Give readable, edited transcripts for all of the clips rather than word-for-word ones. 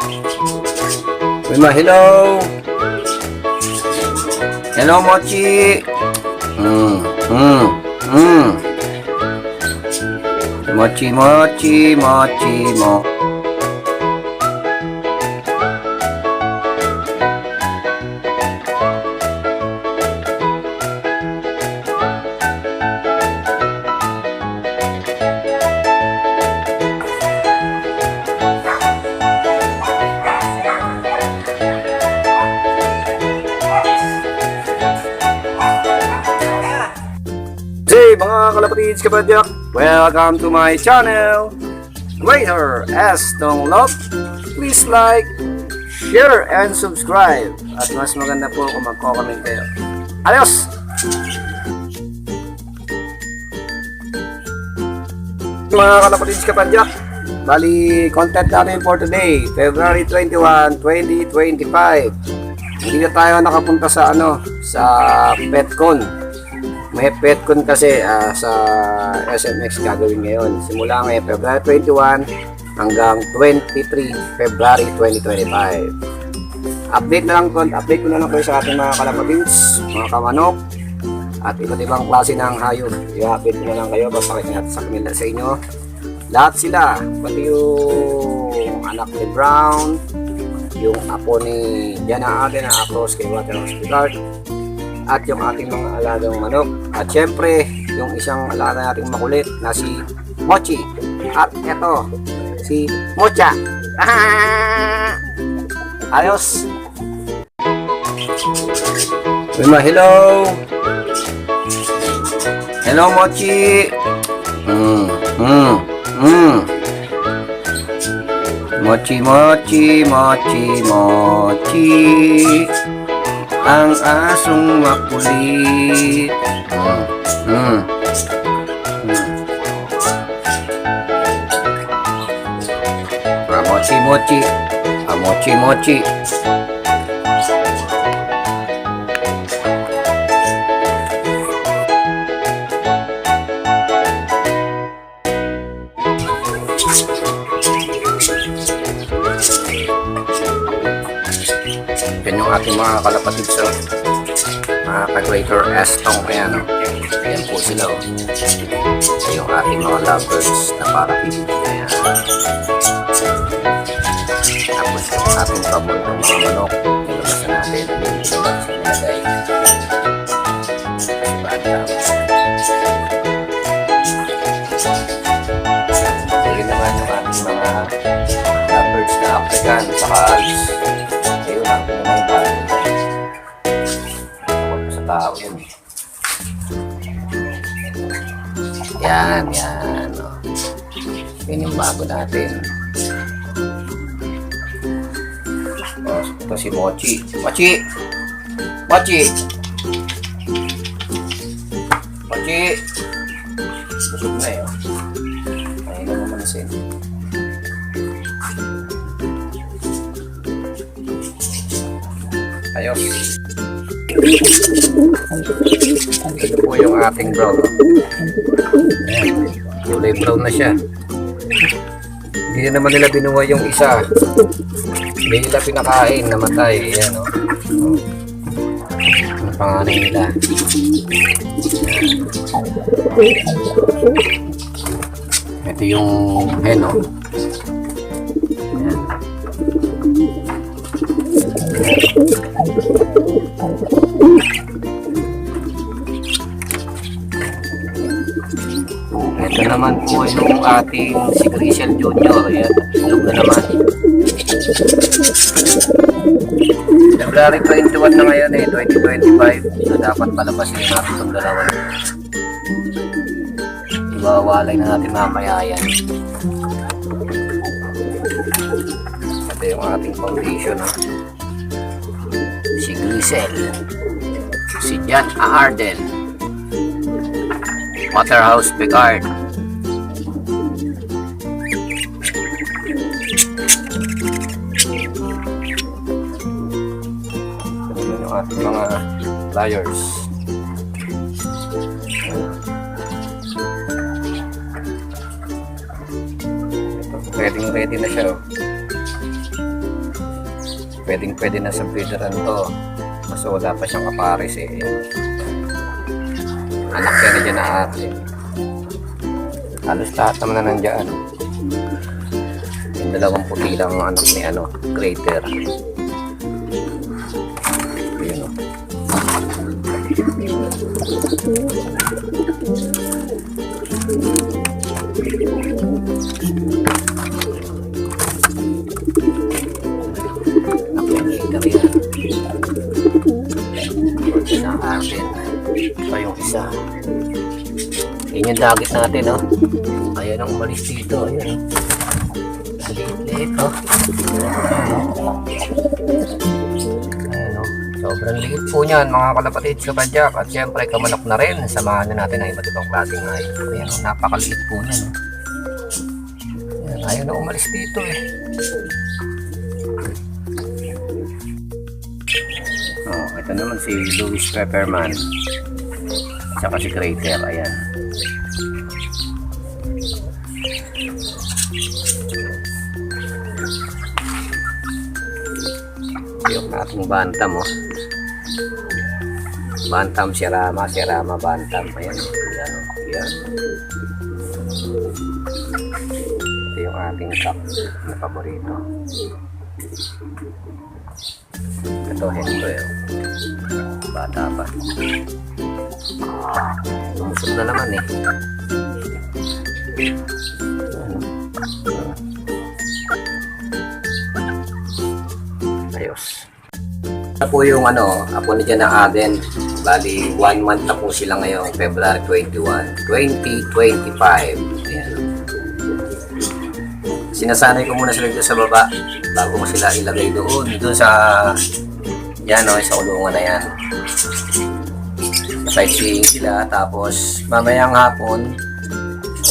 Wilma, hello. Hello, Mochi. Mochi, mochi, mochi, mo. Hey mga kalapatids kapadyak, welcome to my channel, Waiter S. Donglop. Please like, share, and subscribe. At mas maganda po kung magko-comment kayo. Adios! Mga kalapatids kapadyak, bali content natin for today, February 21, 2025. Hindi na tayo nakapunta sa sa PetCon. May PetCon kasi sa SMX gagawin ngayon. Simula ngayon February 21 hanggang 23 February 2025. Update ko na lang kayo sa ating mga kalapatids, mga kamanok, at iba't ibang klase ng hayop. I-update ko na lang kayo, papakita natin sa kanila sa inyo. Lahat sila, pati yung anak ni Brown, yung apo ni Diana Aden na across kay Water Hospital, at yung ating mga alagang manok, at syempre yung isang alaga nating makulit na si Mochi, at eto si Mocha. Ayos. Wilma, hello. Hello, Mochi. Mochi, mochi, mochi, mochi, ang asong makulit. Mochi, mochi, mochi, mochi. Yan yung ating mga kalapatids, mga ka-Waiter S. Tong kaya, ayan po sila, yung ating mga lovers na parapin. Ayan. Tapos yung ating paboritong mga manok, nilabasan natin, nilagay. Tuloy naman yung ating mga lovers na African sa Alps. Tao yan. Yan. Yan yung bago natin. Ito si Mochi. Mochi! Mochi! Mochi! Busog na yun. Ayun na naman sin. Ayos. Ito po yung ating brown. Ayan, kulay brown na siya. Hindi na naman nila binuha yung isa. Hindi nila pinakain, namatay. Ayan, ang panganay nila. Ito yung hen, Ayan. Ito naman po yung ating si Grishel Jr. Ayan, tulog na naman. February 21 na ngayon 2025. So dapat palabas yung natin itong dalawa. Iwawalay na natin mamaya yan. Ito yung ating foundation, si Grishel, si Jan Aarden, Waterhouse Picard. Ito yung ating mga flyers. Ready na siya. pwede na sa breederan to. Kaso wala pa siyang kapares eh. Anak yan na dyan na atin. Halos lahat naman na nandyan. Yung dalawang puti lang ang anak ni Greater. Yun o. Pa yung isa. Yun yung dagit natin, no? Ayan ang umalis dito. Ayan. Liit, no? Ayan, no? Sobrang liit po niyan, mga kalapatids, kapadyak. At syempre, kamanok na rin. Samahan na natin ang iba't ibang klaseng hayop. Ayan, no? Napakaliit po niyan, no? Ayan, ayaw na umalis dito, eh. Oh, ito naman si Louis Pepperman. Saka si Greater, ayan. Yung ating bantam, oh. Bantam, sirama, bantam. Ayan, ayan, ayan. Ito yung ating top na paborito. Ito, hento yun. Bata pa. Lumusog na naman eh. Ayos. Ito po yung apo ni Jan na Aden. Bali, 1 month na po sila ngayon. February 21, 2025. Ayan. Sinasanay ko muna sila dito sa baba bago ko sila ilagay doon sa yan sa ulungan na yan. Sightseeing sila, tapos mamayang hapon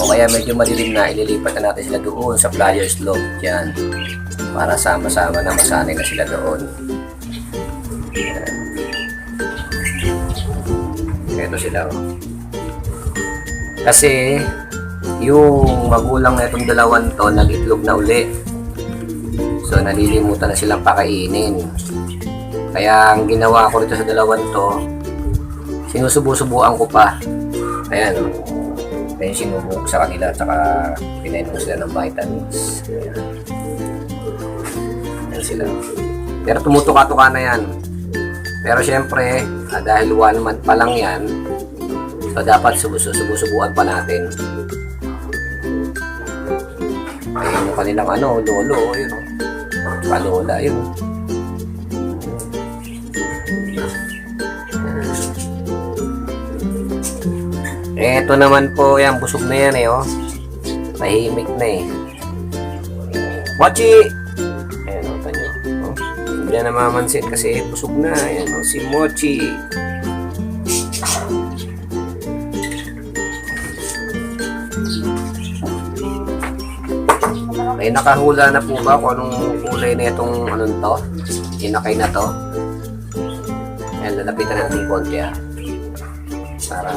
o kaya medyo madilim na, ililipat na natin sila doon sa flyer slope dyan para sama-sama na masanay na sila doon. Yan. Ito sila, oh. Kasi yung magulang na itong dalawang to nag-itlog na uli, so nalilimutan na silang pakainin. Kaya ang ginawa ko rito sa dalawang to, sinusubo-subuan ko pa. Ayan, o. Kaya sinubo ko sa kanila at saka pinainom sila ng vitamins. Ayan. Ayan sila. Pero tumutuka-tuka na yan. Pero syempre, dahil 1 month pa lang yan, so dapat subusubuan pa natin. Ayan yung kanilang lolo, yun. Palola, yun. Eto naman po, yan, busog na yan eh, oh. Tahimik na eh. Mochi! Ayan, o, tanyo. Oh. Hindi na namamansin kasi busog na. Ayan, o, si Mochi. May nakahula na po ba kung anong kulay na itong to? Inakay na to? Ayan, lalapitan natin konti, ah. Para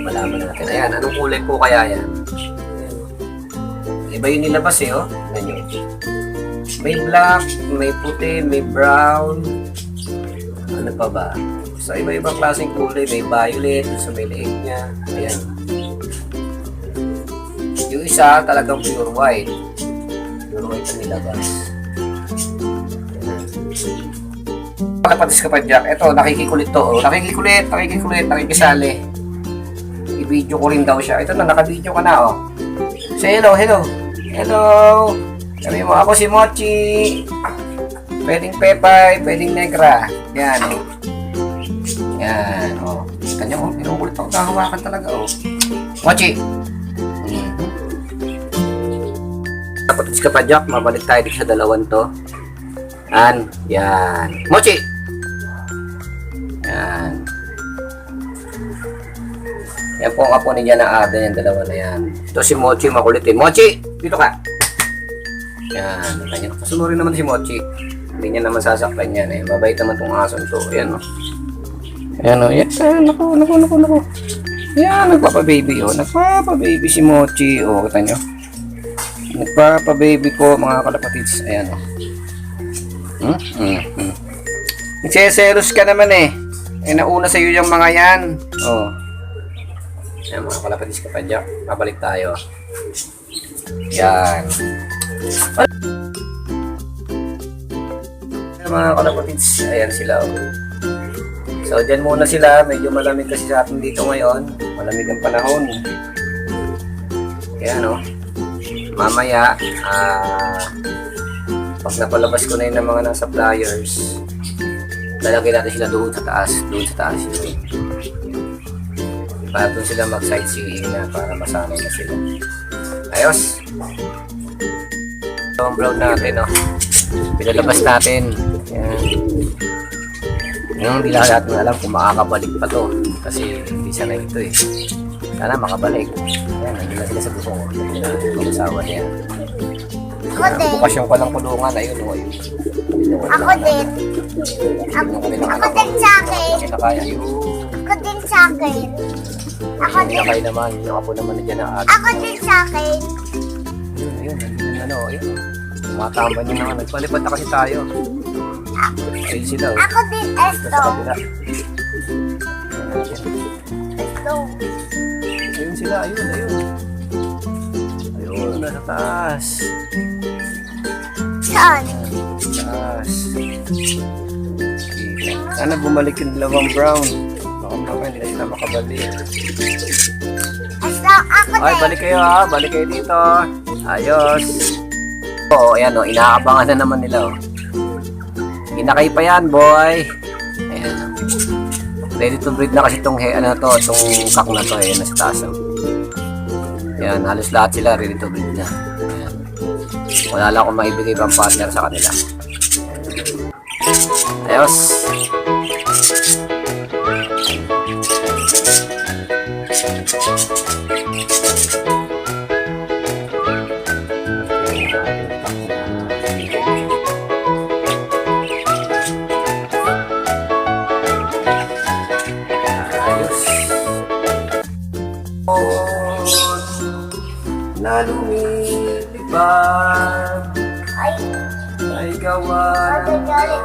malaman natin. Ayan, anong kulay po kaya yan? Ayan. Iba yung nilabas eh, oh. Ayan. May black, may puti, may brown. Ano pa ba? So, iba-ibang klaseng kulay. May violet, sa may leeg niya. Ayan. Yung isa, talagang pure white. Pure white ang nilabas. Ayan. Kalapatis kapadyak. Ito, nakikikulit to. Oh. Nakikikulit, nakikisali. I-video ko rin daw siya. Ito na, naka-video ka na, oh. Say hello, hello. Hello. Sabi mo, ako si Mochi. Pwedeng Pepay, pwedeng Negra. Yan, oh. Yan, oh. Kanya, oh. Inukulit ako. Kahawakan talaga, oh. Mochi. Kalapatis kapadyak. Mabalik tayo dito sa dalawang to. Yan. Mochi. Yan. Yan po ang apo ni Jan na Aden, yung dalawa na yan. Ito si Mochi, makulitin. Mochi! Dito ka! Yan. Kasunurin naman si Mochi. Hindi niya naman sasaktan yan eh. Mabait naman itong ason to. Yan o. Yan o. Yan. Naku. Yan. Nagpapababy o. Nagpapababy si Mochi. O, kita nyo. Nagpapababy ko mga kalapatids. Ayan o. Nagseselos ka naman eh. Eh, nauna sa'yo yung mga yan. Oh. Yan mga kalapatids kapadyak. Babalik tayo. Yan. Yan mga kalapatids. Ayan sila. Oh. So, dyan muna sila. Medyo malamig kasi sa atin dito ngayon. Malamig ang panahon. Kaya no. Mamaya, pag napalabas ko na yun ng mga nasa flyers, lalagay natin sila doon sa taas yun. Para doon sila mag-sightseeing na para masanay na sila. Ayos! Ito ang vlog natin, no? Pinalabas natin. Yan. Yung hindi lahat natin alam kung makakabalik pa to. Kasi hindi sanay ito eh. Sana makabalik. Yan, hindi na sila sa bukong. Mag-asawa niya. Ako din. Bukas yung palang kulungan. Ayun, o. Ayun. Ako din. Ako din sa akin. Kinakaya yun. Ako din sa akin. Ako din. Kinakaya naman. Yung apo naman na dyan na ate. Ako din sa akin. Ayun. Ano, ayun. Tumatamba niya naman. Nagpalipad na kasi tayo. Ayun sila. Ako din. Esto. Sa kabila. Esto. Ayun sila. Ayun. Ayun, nasa taas. Saan? Taas. Sana bumalik yung dalawang brown. Baka hindi na sila makabalik. Esto. Ako Ay, din. balik kayo ha. Balik kayo dito. Ayos. Oo, ayan o. Inaabangan na naman nila o. Inakay pa yan, boy. Ayan. Ready to breed na kasi itong kak na to eh. Nasa taas o. Ayan, halos lahat sila ready to breed na. Ayan. Wala lang akong maibigay pang partner sa kanila. Ayos. Na lumilipad ay gawa Magagalit.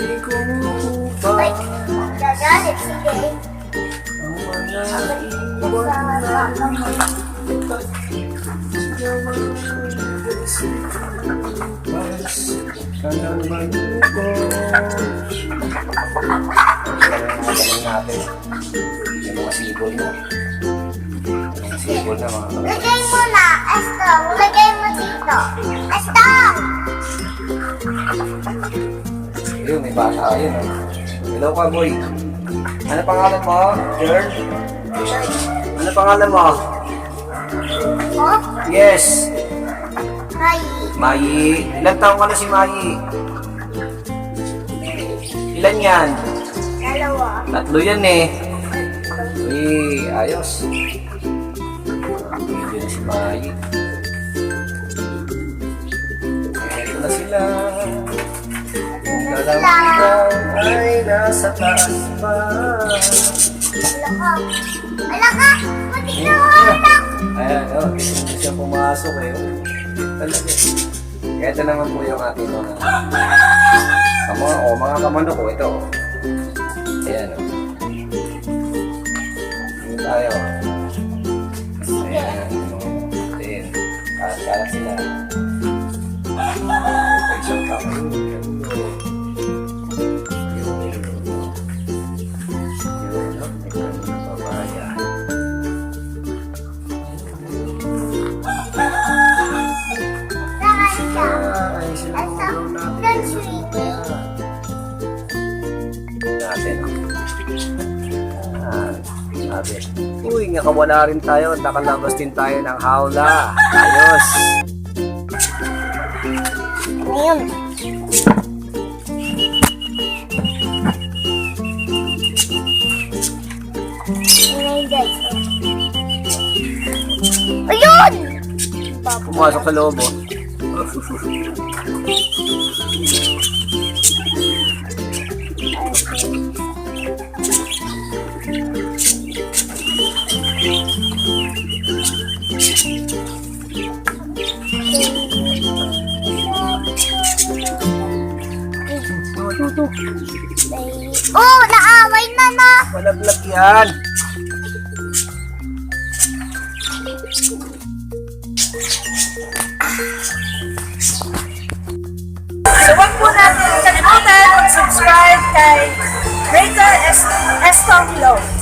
di kumukupa Magagalit. Sige. ang mga iwan na kanang maluko natin yung mga sibol na mga Lagay mo na. Esto. Lagay mo dito. Esto. ayun, may bata ayun oh. Hello ka boy, ano pangalan mo? Girl? Ano pangalan mo? Oh? Yes, Hi. Mayi. Ilan taong ka na si Mayi? Ilan yan? Dalawa. 3 yan eh. Ayos. Hindi na si Mayi. Ito na sila. Yung dalawang ay nasa taas pa. Wala ka. Pati na wala. Ayan, oh. Hindi siya pumasok eh. Talaga. Kaya ito naman po yung ating mga kamano ko. Ito. Ayan, oh. Tingin tayo. Ayan. Ayan. Kalat sila. Isang tao. Sabi, uy, nakawala rin tayo, nakalabas din tayo ng hawla. Ayos. Ayun. Ayun! Pumasok sa loob, oh. Oo, naaway na na. Malaglag yan. So wag po natin kalimutan mag-subscribe kay Rachel Estong Vlog.